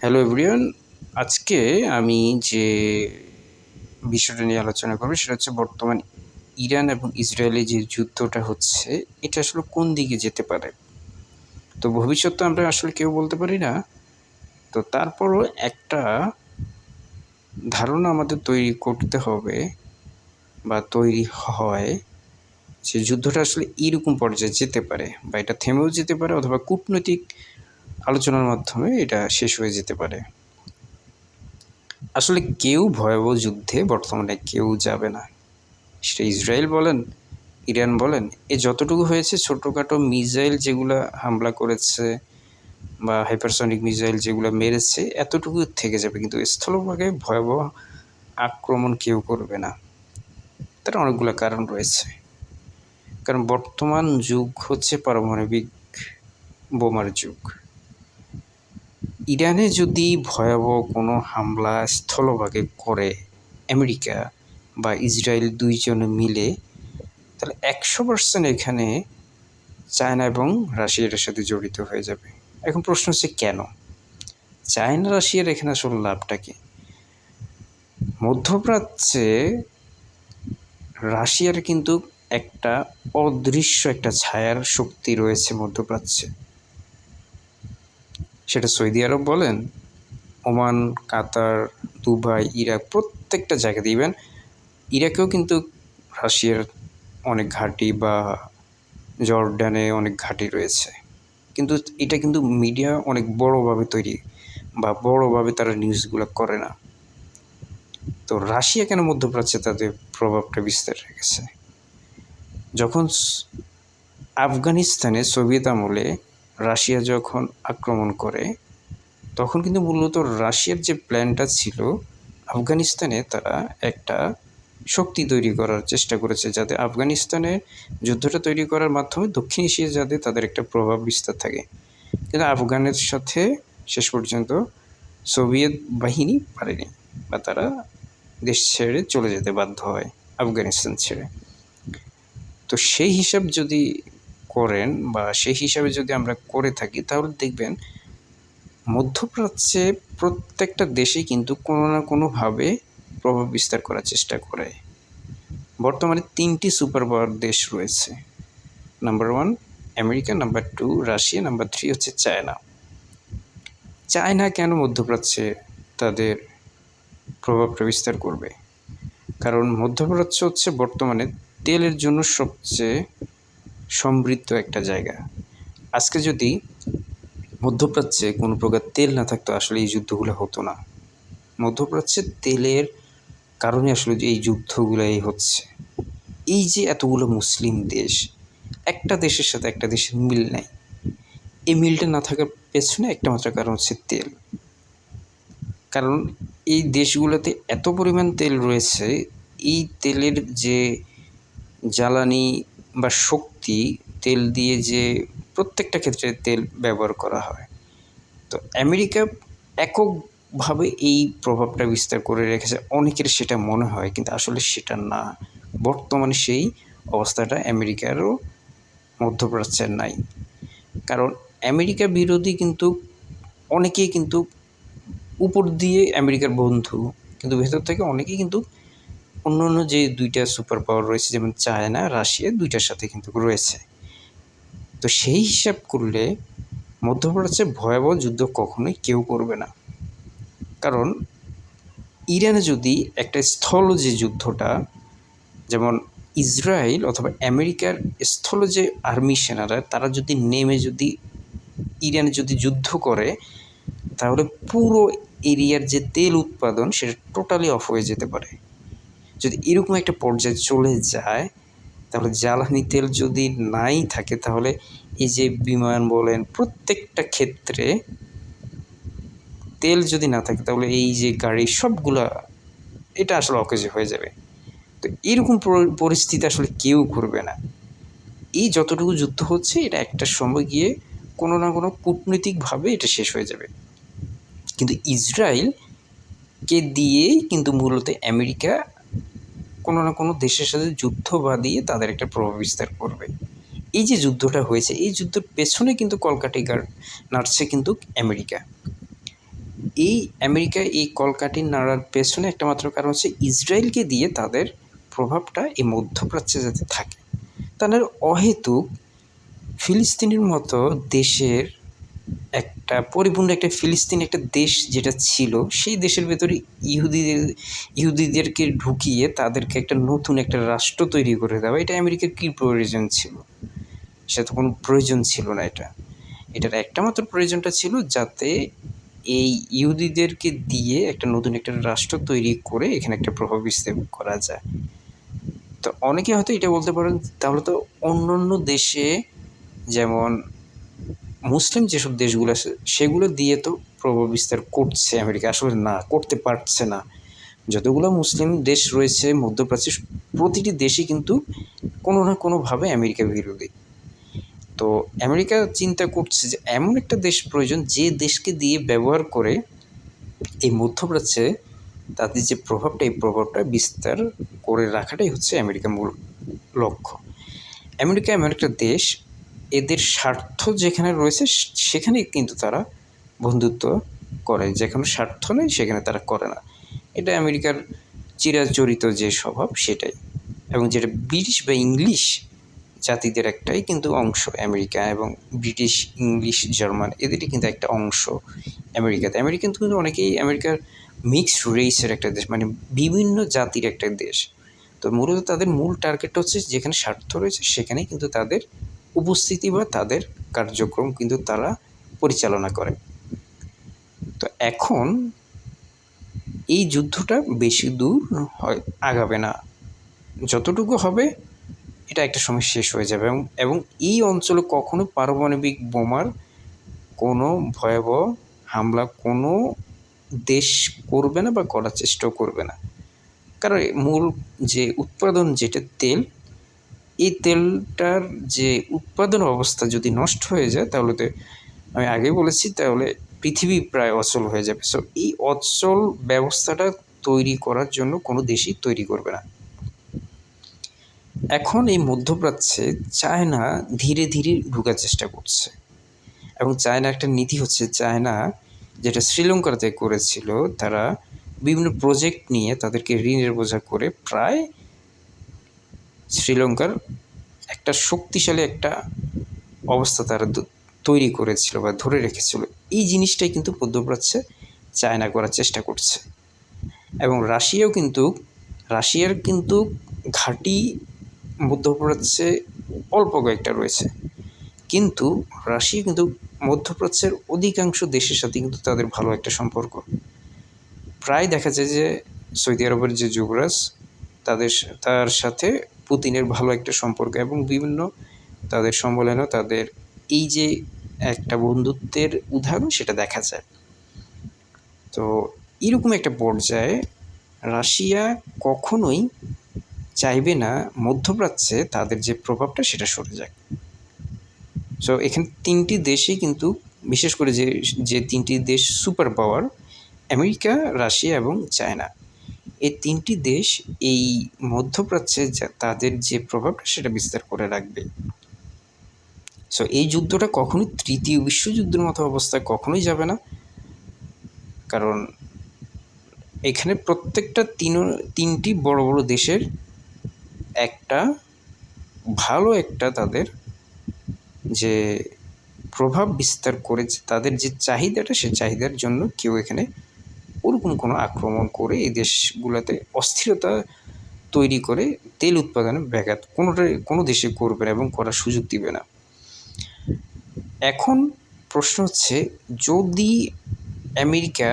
Hello everyone. আজকে আমি যে বিষয়টা নিয়ে আলোচনা করব সেটা হচ্ছে বর্তমান ইরান এবং ইসরায়েলের যে যুদ্ধটা হচ্ছে এটা আসলে কোন দিকে যেতে পারে। তো ভবিষ্যৎ তো আমরা আসলে কেউ বলতে পারি না। তো তারপরও একটা ধারণা আমাদের তৈরি করতে হবে বা তৈরি হয় যে যুদ্ধটা আসলে এইরকম পর্যায়ে যেতে পারে বা এটা থেমেও যেতে পারে অথবা কূটনৈতিক আলোচনার মাধ্যমে এটা শেষ হয়ে যেতে পারে। আসলে কেউ ভয়াবহ যুদ্ধে বর্তমানে কেউ যাবে না। সেটা ইসরায়েল বলেন, ইরান বলেন, এ যতটুকু হয়েছে ছোটখাটো মিসাইল যেগুলা হামলা করেছে বা হাইপারসনিক মিসাইল যেগুলা মেরেছে এতটুকু থেকে যাবে, কিন্তু স্থলভাগে ভয়াবহ আক্রমণ কেউ করবে না। তার অনেকগুলো কারণ রয়েছে। কারণ বর্তমান যুগ হচ্ছে পারমাণবিক বোমার যুগ। ইরানে যদি ভয়াবহ কোনো হামলা স্থলভাগে করে আমেরিকা বা ইসরায়েল দুইজনে মিলে, তাহলে 100% এখানে চায়না এবং রাশিয়ার সাথে জড়িত হয়ে যাবে। এখন প্রশ্ন হচ্ছে কেন চায়না রাশিয়ার এখানে আসলে লাভটা কি? মধ্যপ্রাচ্যে রাশিয়ার কিন্তু একটা অদৃশ্য একটা ছায়ার শক্তি রয়েছে মধ্যপ্রাচ্যে। সেটা সৌদি আরব বলেন, ওমান, কাতার, দুবাই, ইরাক, প্রত্যেকটা জায়গা দিবেন। ইরাকেও কিন্তু রাশিয়ার অনেক ঘাঁটি বা জর্ডানে অনেক ঘাঁটি রয়েছে। কিন্তু এটা কিন্তু মিডিয়া অনেক বড়োভাবে তৈরি বা বড়োভাবে তারা নিউজগুলো করে না। তো রাশিয়া কেন মধ্যপ্রাচ্যে তাদের প্রভাবটা বিস্তার রেখেছে? যখন আফগানিস্তানে সোভিয়েত আমলে রাশিয়া যখন আক্রমণ করে, তখন কিন্তু মূলত রাশিয়ার যে প্ল্যানটা ছিল, আফগানিস্তানে তারা একটা শক্তি তৈরি করার চেষ্টা করেছে, যাতে আফগানিস্তানের যুদ্ধটা তৈরি করার মাধ্যমে দক্ষিণ এশিয়ায় যাতে তাদের একটা প্রভাব বিস্তার থাকে। কিন্তু আফগানের সাথে শেষ পর্যন্ত সোভিয়েত বাহিনী পারেনি বা তারা দেশ ছেড়ে চলে যেতে বাধ্য হয় আফগানিস্তান ছেড়ে। তো সেই হিসাব যদি করেন বা সেই হিসাবে যদি আমরা করে থাকি, তাহলে দেখবেন মধ্যপ্রাচ্যে প্রত্যেকটা দেশেই কিন্তু কোনো না কোনোভাবে প্রভাব বিস্তার করার চেষ্টা করে। বর্তমানে 3টি সুপার পাওয়ার দেশ রয়েছে। Number 1 America, number 2 Russia, number 3 হচ্ছে চায়না। চায়না কেন মধ্যপ্রাচ্যে তাদের প্রভাবটা বিস্তার করবে? কারণ মধ্যপ্রাচ্য হচ্ছে বর্তমানে তেলের জন্য সবচেয়ে সমৃদ্ধ একটা জায়গা। আজকে যদি মধ্যপ্রাচ্যে কোনো প্রকার তেল না থাকতো, আসলে এই যুদ্ধগুলো হতো না। মধ্যপ্রাচ্যে তেলের কারণে আসলে এই যুদ্ধগুলাই হচ্ছে। এই যে এতগুলো মুসলিম দেশ, একটা দেশের সাথে একটা দেশের মিল নাই। এই মিলটা না থাকার পেছনে একটা মাত্র কারণ হচ্ছে তেল। কারণ এই দেশগুলোতে এত পরিমাণ তেল রয়েছে, এই তেলের যে জ্বালানি বা শক্তি, তেল দিয়ে যে প্রত্যেকটা ক্ষেত্রে তেল ব্যবহার করা হয়। তো আমেরিকা এককভাবে এই প্রভাবটা বিস্তার করে রেখেছে, অনেকের সেটা মনে হয়, কিন্তু আসলে সেটা না। বর্তমানে সেই অবস্থাটা আমেরিকারও মধ্যপ্রাচ্যের নাই। কারণ আমেরিকা বিরোধী কিন্তু অনেকেই কিন্তু উপর দিয়ে আমেরিকার বন্ধু, কিন্তু ভেতর থেকে অনেকেই কিন্তু অন্য অন্য যে 2টা সুপার পাওয়ার রয়েছে, যেমন চায়না, রাশিয়া, 2টার সাথে কিন্তু রয়েছে। তো সেই হিসাব করলে মধ্যপ্রাচ্যে ভয়াবহ যুদ্ধ কখনোই কেউ করবে না। কারণ ইরানে যদি একটা স্থল যে যুদ্ধটা, যেমন ইসরায়েল অথবা আমেরিকার স্থল যে আর্মি সেনারা, তারা যদি নেমে যদি ইরানে যদি যুদ্ধ করে, তাহলে পুরো এরিয়ার যে তেল উৎপাদন সেটা টোটালি অফ হয়ে যেতে পারে। যদি এরকম একটা পর্যায়ে চলে যায়, তাহলে জ্বালানি তেল যদি নাই থাকে, তাহলে এই যে বিমান বলেন প্রত্যেকটা ক্ষেত্রে তেল যদি না থাকে, তাহলে এই যে গাড়ি সবগুলা এটা আসলে অকেজো হয়ে যাবে। তো এরকম পরিস্থিতি আসলে কেউ করবে না। এই যতটুকু যুদ্ধ হচ্ছে, এটা একটা সময় গিয়ে কোনো না কোনো কূটনৈতিকভাবে এটা শেষ হয়ে যাবে। কিন্তু ইসরায়েলকে দিয়েই কিন্তু মূলত আমেরিকা কোনো না কোনো দেশের সাথে যুদ্ধ বাঁধিয়ে তাদের একটা প্রভাব বিস্তার করবে। এই যে যুদ্ধটা হয়েছে, এই যুদ্ধের পেছনে কিন্তু কলকাঠি নাড়ছে কিন্তু আমেরিকা। এই আমেরিকা এই কলকাঠি নাড়ার পেছনে একটা মাত্র কারণ হচ্ছে ইসরায়েলকে দিয়ে তাদের প্রভাবটা এই মধ্যপ্রাচ্যে যাতে থাকে। তাদের অহেতুক ফিলিস্তিনের মতো দেশের একটা পরিপূর্ণ একটা ফিলিস্তিন একটা দেশ যেটা ছিল, সেই দেশের ভেতরে ইহুদিদেরকে ঢুকিয়ে তাদেরকে একটা নতুন একটা রাষ্ট্র তৈরি করে দেওয়া, এটা আমেরিকার কী প্রয়োজন ছিল? সেটা তো কোনো প্রয়োজন ছিল না। এটার একটা মাত্র প্রয়োজনটা ছিল যাতে এই ইহুদিদেরকে দিয়ে একটা নতুন একটা রাষ্ট্র তৈরি করে এখানে একটা প্রভাব বিস্তার করা যায়। তো অনেকে হয়তো এটা বলতে পারেন, তাহলে তো অন্য দেশে যেমন মুসলিম যেসব দেশগুলো আছে সেগুলো দিয়ে তো প্রভাব বিস্তার করছে আমেরিকা। আসলে না, করতে পারছে না। যতগুলো মুসলিম দেশ রয়েছে মধ্যপ্রাচ্যের, প্রতিটি দেশই কিন্তু কোনো না কোনোভাবে আমেরিকা বিরোধী। তো আমেরিকা চিন্তা করছে যে এমন একটা দেশ প্রয়োজন যে দেশকে দিয়ে ব্যবহার করে এই মধ্যপ্রাচ্যে তাদের যে প্রভাবটা, এই প্রভাবটা বিস্তার করে রাখাটাই হচ্ছে আমেরিকার মূল লক্ষ্য। আমেরিকা এমন একটা দেশ, এদের স্বার্থ যেখানে রয়েছে সেখানেই কিন্তু তারা বন্ধুত্ব করে, যেখানে স্বার্থ নেই সেখানে তারা করে না। এটা আমেরিকার চিরাচরিত যে স্বভাব সেটাই। এবং যেটা ব্রিটিশ বা ইংলিশ জাতিদের একটাই কিন্তু অংশ আমেরিকা, এবং ব্রিটিশ, ইংলিশ, জার্মান এদেরই কিন্তু একটা অংশ আমেরিকাতে। আমেরিকা কিন্তু অনেকেই আমেরিকার মিক্সড রেসের একটা দেশ, মানে বিভিন্ন জাতির একটা দেশ। তো মূলত তাদের মূল টার্গেটটা হচ্ছে যেখানে স্বার্থ রয়েছে সেখানেই কিন্তু তাদের উপস্থিতি বা তাদের কার্যক্রম কিন্তু তারা পরিচালনা করে। তো এখন এই যুদ্ধটা বেশি দূর হয় আগাবে না, যতটুকু হবে এটা একটা সময় শেষ হয়ে যাবে। এবং এই অঞ্চলে কখনো পারমাণবিক বোমার কোনো ভয়াবহ হামলা কোনো দেশ করবে না বা করার চেষ্টাও করবে না। কারণ মূল যে উৎপাদন যেটা তেল, এই তেলটার যে উৎপাদন অবস্থা যদি নষ্ট হয়ে যায় তাহলে তো আমি আগেই বলেছি, তাহলে পৃথিবী প্রায় অচল হয়ে যাবে। সো এই অচল ব্যবস্থাটা তৈরি করার জন্য কোনো দেশই তৈরি করবে না। এখন এই মধ্যপ্রাচ্যে চায়না ধীরে ধীরে ঢোকার চেষ্টা করছে, এবং চায়না একটা নীতি হচ্ছে, চায়না যেটা শ্রীলঙ্কাতে করেছিল, তারা বিভিন্ন প্রজেক্ট নিয়ে তাদেরকে ঋণের বোঝা করে প্রায় শ্রীলঙ্কার একটা শক্তিশালী একটা অবস্থা তারা তৈরি করেছিল বা ধরে রেখেছিল। এই জিনিসটাই কিন্তু মধ্যপ্রাচ্যে চায়না করার চেষ্টা করছে। এবং রাশিয়ার কিন্তু ঘাঁটি মধ্যপ্রাচ্যে অল্প কয়েকটা রয়েছে, কিন্তু রাশিয়া কিন্তু মধ্যপ্রাচ্যের অধিকাংশ দেশের সাথে কিন্তু তাদের ভালো একটা সম্পর্ক। প্রায় দেখা যায় যে সৌদি আরবের যে যুবরাজ, তার সাথে পুতিনের ভালো একটা সম্পর্ক, এবং বিভিন্ন তাদের সম্মেলনেও তাদের এই যে একটা বন্ধুত্বের উদাহরণ সেটা দেখা যায়। তো এরকম একটা পর্যায়ে রাশিয়া কখনোই চাইবে না মধ্যপ্রাচ্যে তাদের যে প্রভাবটা সেটা সরে যাক। সো এখানে তিনটি দেশই কিন্তু, বিশেষ করে যে তিনটি দেশ সুপার পাওয়ার, আমেরিকা, রাশিয়া এবং চায়না, এই তিনটি দেশ এই মধ্যপ্রাচ্যে তাদের যে প্রভাবটা সেটা বিস্তার করে রাখবে। সো এই যুদ্ধটা কখনোই তৃতীয় বিশ্বযুদ্ধের মতো অবস্থায় কখনোই যাবে না, কারণ এখানে প্রত্যেকটা তিনটি বড় বড় দেশের একটা ভালো একটা তাদের যে প্রভাব বিস্তার করেছে, তাদের যে চাহিদাটা, সে চাহিদার জন্য কেউ এখানে ওরকম কোনো আক্রমণ করে এই দেশগুলোতে অস্থিরতা তৈরি করে তেল উৎপাদনে ব্যাঘাত কোনো দেশে করবে না এবং করার সুযোগ দিবে না। এখন প্রশ্ন হচ্ছে, যদি আমেরিকা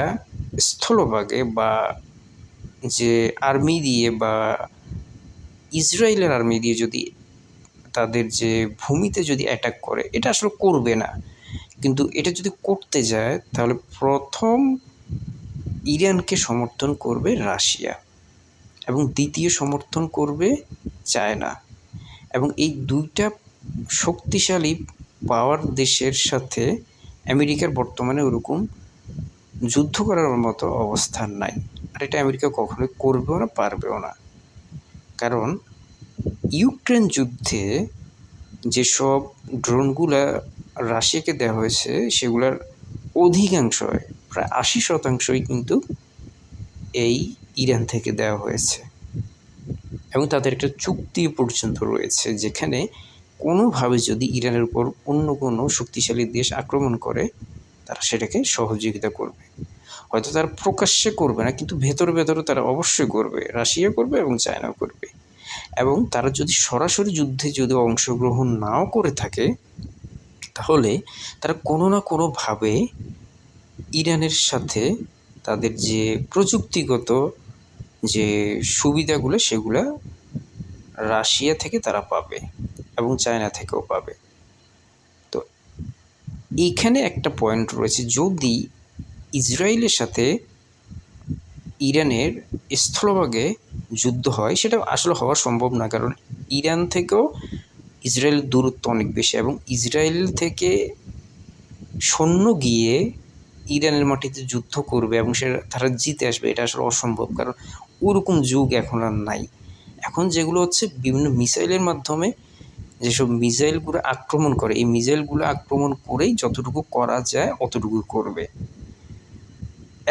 স্থলভাগে বা যে আর্মি দিয়ে বা ইসরায়েলের আর্মি দিয়ে যদি তাদের যে ভূমিতে যদি অ্যাটাক করে, এটা আসলে করবে না, কিন্তু এটা যদি করতে যায় তাহলে প্রথম ইরানকে সমর্থন করবে রাশিয়া, এবং দ্বিতীয় সমর্থন করবে চায়না। এবং এই দুইটা শক্তিশালী পাওয়ার দেশের সাথে আমেরিকার বর্তমানে ওরকম যুদ্ধ করার মতো অবস্থান নাই, আর এটা আমেরিকা কখনোই করবেও না, পারবেও না। কারণ ইউক্রেন যুদ্ধে যেসব ড্রোনগুলা রাশিয়াকে দেওয়া হয়েছে সেগুলোর অধিকাংশ প্রায় 80% কিন্তু এই ইরান থেকে দেওয়া হয়েছে। এবং তাদের একটা চুক্তি পর্যন্ত রয়েছে, যেখানে কোনোভাবে যদি ইরানের উপর অন্য কোনো শক্তিশালী দেশ আক্রমণ করে, তারা সেটাকে সহযোগিতা করবে। হয়তো তারা প্রকাশ্যে করবে না, কিন্তু ভেতরে ভেতরে তারা অবশ্যই করবে। রাশিয়া করবে এবং চায়নাও করবে। এবং তারা যদি সরাসরি যুদ্ধে যদি অংশগ্রহণ নাও করে থাকে, তাহলে তারা কোনো না কোনোভাবে ইরানের সাথে তাদের যে প্রযুক্তিগত যে সুবিধাগুলো, সেগুলো রাশিয়া থেকে তারা পাবে এবং চায়না থেকেও পাবে। তো এইখানে একটা পয়েন্ট রয়েছে, যদি ইসরায়েলের সাথে ইরানের স্থলভাগে যুদ্ধ হয়, সেটা আসলে হওয়া সম্ভব না, কারণ ইরান থেকেও ইসরায়েলের দূরত্ব অনেক বেশি, এবং ইসরায়েল থেকে সৈন্য গিয়ে ইরানের মাটিতে যুদ্ধ করবে এবং তারা জিতে আসবে, এটা আসলে অসম্ভব, কারণ ওরকম যুগ এখন আর নাই। এখন যেগুলো হচ্ছে বিভিন্ন মিসাইলের মাধ্যমে যেসব মিসাইলগুলো আক্রমণ করে, এই মিসাইলগুলো আক্রমণ করেই যতটুকু করা যায় অতটুকু করবে,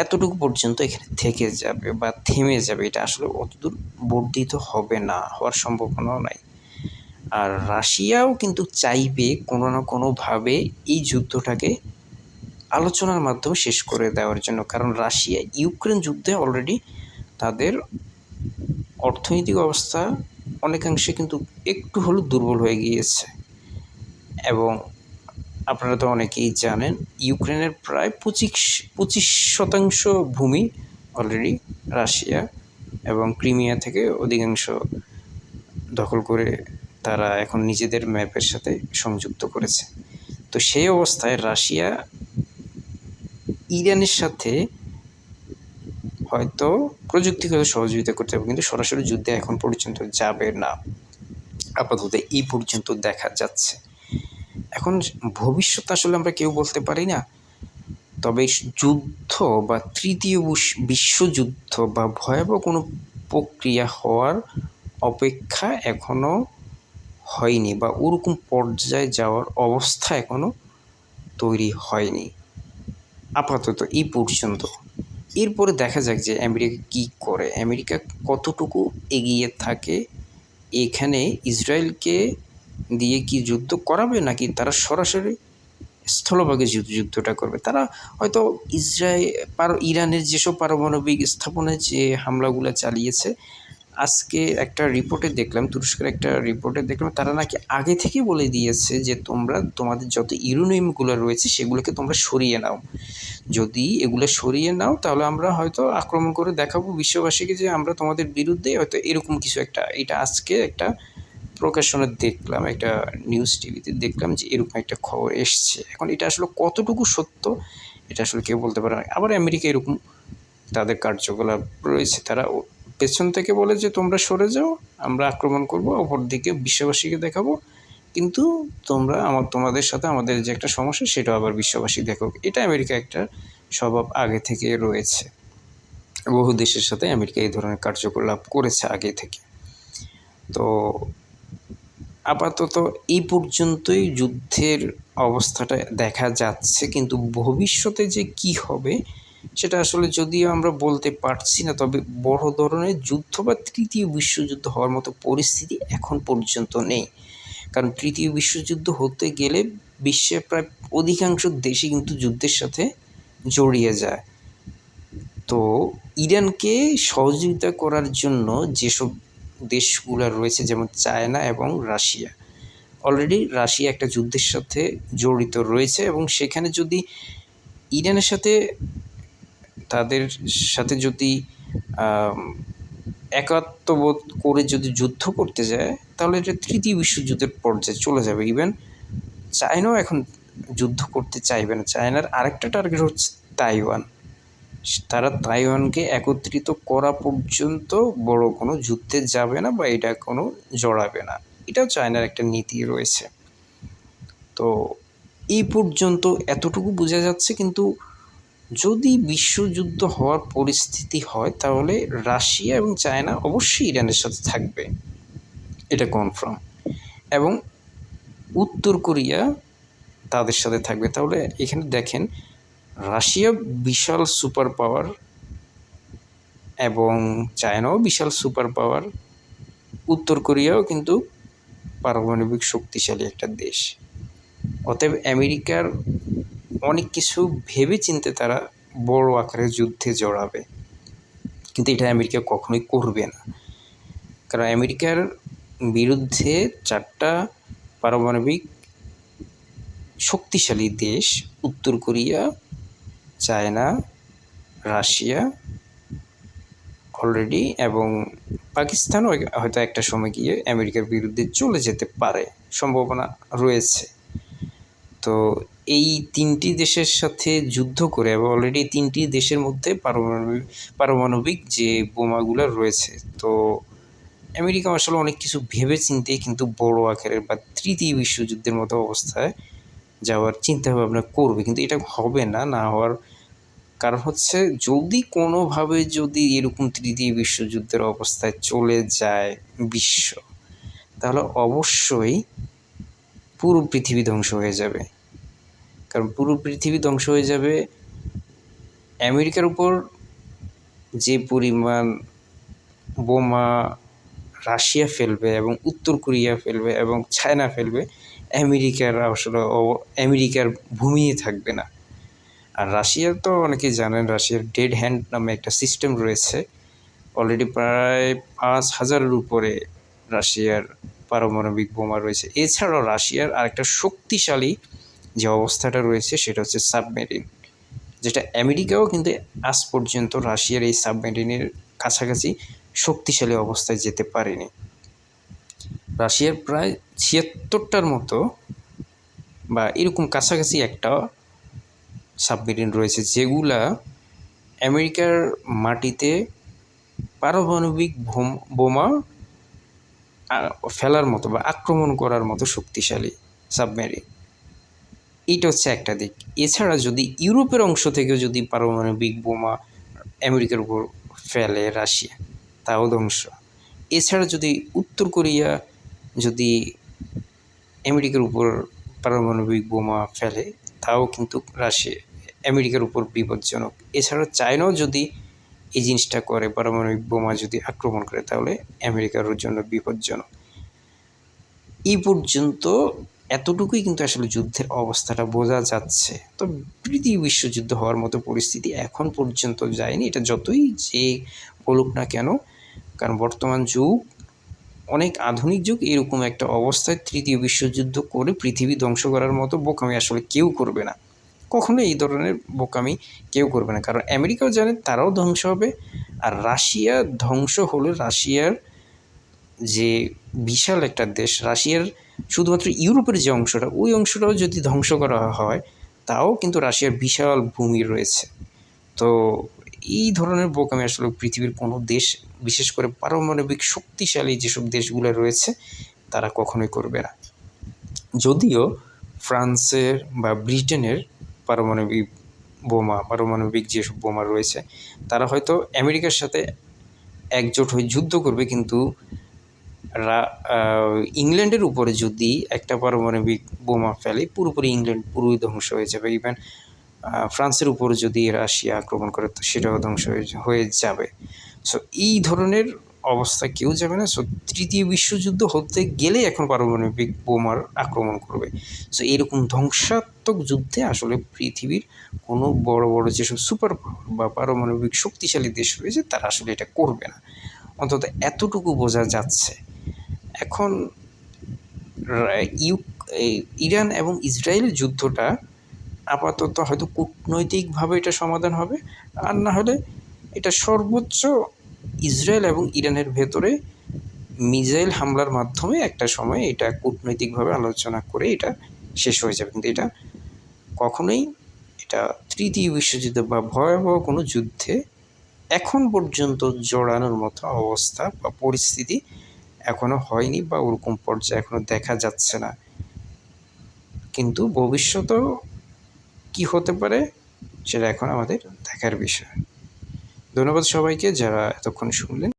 এতটুকু পর্যন্ত এখানে থেকে যাবে বা থেমে যাবে। এটা আসলে অতদূর বর্ধিত হবে না, হওয়ার সম্ভাবনাও নাই। আর রাশিয়াও কিন্তু চাইবে কোনো না কোনোভাবে এই যুদ্ধটাকে আলোচনার মাধ্যমে শেষ করে দেওয়ার জন্য, কারণ রাশিয়া ইউক্রেন যুদ্ধে অলরেডি তাদের অর্থনৈতিক অবস্থা অনেকাংশে কিন্তু একটু হলেও দুর্বল হয়ে গিয়েছে। এবং আপনারা তো অনেকেই জানেন, ইউক্রেনের প্রায় 25% ভূমি অলরেডি রাশিয়া এবং ক্রিমিয়া থেকে অধিকাংশ দখল করে তারা এখন নিজেদের ম্যাপের সাথে সংযুক্ত করেছে। তো সেই অবস্থায় রাশিয়া ইরানের সাথে হয়তো প্রযুক্তিগত সহযোগিতা করতে হবে, কিন্তু সরাসরি যুদ্ধে এখন পর্যন্ত যাবে না, আপাতত এই পর্যন্ত দেখা যাচ্ছে। এখন ভবিষ্যৎ আসলে আমরা কেউ বলতে পারি না, তবে যুদ্ধ বা তৃতীয় বিশ্বযুদ্ধ বা ভয়াবহ কোনো প্রক্রিয়া হওয়ার অপেক্ষা এখনও হয়নি, বা ওরকম পর্যায়ে যাওয়ার অবস্থা এখনও তৈরি হয়নি আপাতত এই পর্যন্ত। এরপরে দেখা যাক যে আমেরিকা কী করে, আমেরিকা কতটুকু এগিয়ে থাকে, এখানে ইসরায়েলকে দিয়ে কি যুদ্ধ করাবে, নাকি তারা সরাসরি স্থলভাগে যুদ্ধটা করবে। তারা হয়তো ইরানের যেসব পারমাণবিক স্থাপনায় যে হামলাগুলো চালিয়েছে, আজকে একটা রিপোর্টে দেখলাম, তুরস্কের একটা রিপোর্টে দেখলাম, তারা নাকি আগে থেকে বলে দিয়েছে যে তোমাদের যত ইউরেনিয়ামগুলো রয়েছে সেগুলোকে তোমরা সরিয়ে নাও। যদি এগুলো সরিয়ে নাও, তাহলে আমরা হয়তো আক্রমণ করে দেখাবো বিশ্ববাসীকে যে আমরা তোমাদের বিরুদ্ধে, হয়তো এরকম কিছু একটা। এটা আজকে একটা প্রকাশনে দেখলাম, একটা নিউজ টিভিতে দেখলাম যে এরকম একটা খবর এসছে। এখন এটা আসলে কতটুকু সত্য, এটা আসলে কেউ বলতে পারে না। আবার আমেরিকা এরকম তাদের কার্যকলাপ রয়েছে, তারা পেছন থেকে বলে যে তোমরা সরে যাও, আমরা আক্রমণ করব, অপরদিকে বিশ্ববাসীকে দেখাবো, কিন্তু তোমাদের সাথে আমাদের যে একটা সমস্যা, সেটা আবার বিশ্ববাসী দেখো। এটা আমেরিকা একটা স্বভাব আগে থেকে রয়েছে, বহু দেশের সাথে আমেরিকা এই ধরনের কার্যকলাপ করেছে আগে থেকে। তো আপাতত এই পর্যন্তই যুদ্ধের অবস্থাটা দেখা যাচ্ছে, কিন্তু ভবিষ্যতে যে কি হবে সেটা আসলে যদিও আমরা বলতে পারছি না, তবে বড় ধরনের যুদ্ধ বা তৃতীয় বিশ্বযুদ্ধ হওয়ার মতো পরিস্থিতি এখন পর্যন্ত নেই। কারণ তৃতীয় বিশ্বযুদ্ধ হতে গেলে বিশ্বের প্রায় অধিকাংশ দেশই কিন্তু যুদ্ধের সাথে জড়িয়ে যায়। তো ইরানকে সহযোগিতা করার জন্য যেসব দেশগুলো রয়েছে, যেমন চায়না এবং রাশিয়া, অলরেডি রাশিয়া একটা যুদ্ধের সাথে জড়িত রয়েছে, এবং সেখানে যদি ইরানের সাথে তাদের সাথে যদি একাত্মবোধ করে যদি যুদ্ধ করতে যায়, তাহলে এটা তৃতীয় বিশ্বযুদ্ধের পর্যায়ে চলে যাবে। ইভেন চায়নাও এখন যুদ্ধ করতে চাইবে না। চায়নার আরেকটা টার্গেট হচ্ছে তাইওয়ান। তারা তাইওয়ানকে একত্রিত করা পর্যন্ত বড় কোনো যুদ্ধে যাবে না, বা এটা কোনো জড়াবে না। এটাও চায়নার একটা নীতি রয়েছে। তো এই পর্যন্ত এতটুকু বোঝা যাচ্ছে, কিন্তু যদি বিশ্বযুদ্ধ হওয়ার পরিস্থিতি হয়, তাহলে রাশিয়া এবং চায়না অবশ্যই ইরানের সাথে থাকবে, এটা কনফার্ম। এবং উত্তর কোরিয়া তাদের সাথে থাকবে। তাহলে এখানে দেখেন, রাশিয়া বিশাল সুপার পাওয়ার এবং চায়নাও বিশাল সুপার পাওয়ার, উত্তর কোরিয়াও কিন্তু পারমাণবিক শক্তিশালী একটা দেশ। অতএব আমেরিকার অনেক কিছু ভেবে চিন্তে তারা বড় আকারে যুদ্ধে জড়াবে, কিন্তু এটা আমেরিকা কখনোই করবে না। কারণ আমেরিকার বিরুদ্ধে 4টা পারমাণবিক শক্তিশালী দেশ, উত্তর কোরিয়া, চায়না, রাশিয়া অলরেডি, এবং পাকিস্তানও হয়তো একটা সময় গিয়ে আমেরিকার বিরুদ্ধে চলে যেতে পারে, সম্ভাবনা রয়েছে। তো এই 3টি দেশের সাথে যুদ্ধ করে, এবং অলরেডি 3টি দেশের মধ্যে পারমাণবিক যে বোমাগুলো রয়েছে, তো আমেরিকা আসলে অনেক কিছু ভেবে চিন্তে কিন্তু বড় আকারের বা তৃতীয় বিশ্বযুদ্ধের মতো অবস্থায় যাওয়ার চিন্তাভাবনা করবে, কিন্তু এটা হবে না। না হওয়ার কারণ হচ্ছে, যদি কোনোভাবে যদি এরকম তৃতীয় বিশ্বযুদ্ধের অবস্থায় চলে যায় বিশ্ব, তাহলে অবশ্যই পুরো পৃথিবী ধ্বংস হয়ে যাবে। কারণ পুরো পৃথিবী ধ্বংস হয়ে যাবে, আমেরিকার উপর যে পরিমাণ বোমা রাশিয়া ফেলবে এবং উত্তর কোরিয়া ফেলবে এবং চায়না ফেলবে, আমেরিকার ভূমিই থাকবে না। আর রাশিয়ার তো অনেকেই জানেন, রাশিয়ার ডেড হ্যান্ড নামে একটা সিস্টেম রয়েছে। অলরেডি প্রায় 5,000-এর উপরে রাশিয়ার পারমাণবিক বোমা রয়েছে। এছাড়াও রাশিয়ার আরেকটা শক্তিশালী যে অবস্থাটা রয়েছে সেটা হচ্ছে সাবমেরিন, যেটা আমেরিকাও কিন্তু আজ পর্যন্ত রাশিয়ার এই সাবমেরিনের কাছাকাছি শক্তিশালী অবস্থায় যেতে পারেনি। রাশিয়ার প্রায় 76টার মতো বা এরকম কাছাকাছি একটা সাবমেরিন রয়েছে, যেগুলা আমেরিকার মাটিতে পারমাণবিক বোমা ফেলার মতো বা আক্রমণ করার মতো শক্তিশালী সাবমেরিন। এইটা হচ্ছে একটা দিক। এছাড়া যদি ইউরোপের অংশ থেকে যদি পারমাণবিক বোমা আমেরিকার উপর ফেলে রাশিয়া, তাও ধ্বংস। এছাড়া যদি উত্তর কোরিয়া যদি আমেরিকার উপর পারমাণবিক বোমা ফেলে, তাও কিন্তু আমেরিকার উপর বিপজ্জনক। এছাড়া চায়নাও যদি এই জিনিসটা করে, পারমাণবিক বোমা যদি আক্রমণ করে, তাহলে আমেরিকার জন্য বিপজ্জনক। এই পর্যন্ত এতটুকুই কিন্তু আসলে যুদ্ধের অবস্থাটা বোঝা যাচ্ছে। তো তৃতীয় বিশ্বযুদ্ধ হওয়ার মতো পরিস্থিতি এখন পর্যন্ত যায়নি, এটা যতই যে বলুক না কেন। কারণ বর্তমান যুগ অনেক আধুনিক যুগ, এরকম একটা অবস্থায় তৃতীয় বিশ্বযুদ্ধ করে পৃথিবী ধ্বংস করার মতো বোকামি আসলে কেউ করবে না। কখনো এই ধরনের বোকামি কেউ করবে না, কারণ আমেরিকাও জানে তারাও ধ্বংস হবে। আর রাশিয়া ধ্বংস হলে, রাশিয়ার যে বিশাল একটা দেশ, রাশিয়ার শুধুমাত্র ইউরোপের যে অংশটা, ওই অংশটাও যদি ধ্বংস করা হয়, তাও কিন্তু রাশিয়ার বিশাল ভূমি রয়েছে। তো এই ধরনের বোকামি আসলে পৃথিবীর কোনো দেশ, বিশেষ করে পারমাণবিক শক্তিশালী যেসব দেশগুলো রয়েছে, তারা কখনোই করবে না। যদিও ফ্রান্সের বা ব্রিটেনের পারমাণবিক যেসব বোমা রয়েছে, তারা হয়তো আমেরিকার সাথে একজোট হয়ে যুদ্ধ করবে, কিন্তু ইংল্যান্ডের উপরে যদি একটা পারমাণবিক বোমা ফেলে, পুরোপুরি ইংল্যান্ড পুরোই ধ্বংস হয়ে যাবে। ইভেন ফ্রান্সের উপর যদি রাশিয়া আক্রমণ করে, তো সেটাও ধ্বংস হয়ে যাবে। সো এই ধরনের অবস্থা কেউ যাবে না। সো তৃতীয় বিশ্বযুদ্ধ হতে গেলে এখন পারমাণবিক বোমার আক্রমণ করবে। সো এরকম ধ্বংসাত্মক যুদ্ধে আসলে পৃথিবীর কোনো বড় বড় যেসব সুপার পাওয়ার বা পারমাণবিক শক্তিশালী দেশ রয়েছে, তারা আসলে এটা করবে না। অন্তত এতটুকু বোঝা যাচ্ছে। এখন ইরান এবং ইসরায়েলের যুদ্ধটা আপাতত হয়তো কূটনৈতিকভাবে এটা সমাধান হবে, আর না হলে এটা সর্বোচ্চ ইসরায়েল এবং ইরানের ভেতরে মিসাইল হামলার মাধ্যমে একটা সময় এটা কূটনৈতিকভাবে আলোচনা করে এটা শেষ হয়ে যাবে। কিন্তু এটা কখনোই এটা তৃতীয় বিশ্বযুদ্ধ বা ভয়াবহ কোনো যুদ্ধে এখন পর্যন্ত জড়ানোর মতো অবস্থা বা পরিস্থিতি এখনো হয়নি, বা ওরকম পর্যায়ে এখনো দেখা যাচ্ছে না। কিন্তু ভবিষ্যতেও কি হতে পারে সেটা এখন আমাদের দেখার বিষয়। ধন্যবাদ সবাইকে যারা এতক্ষণ শুনলেন।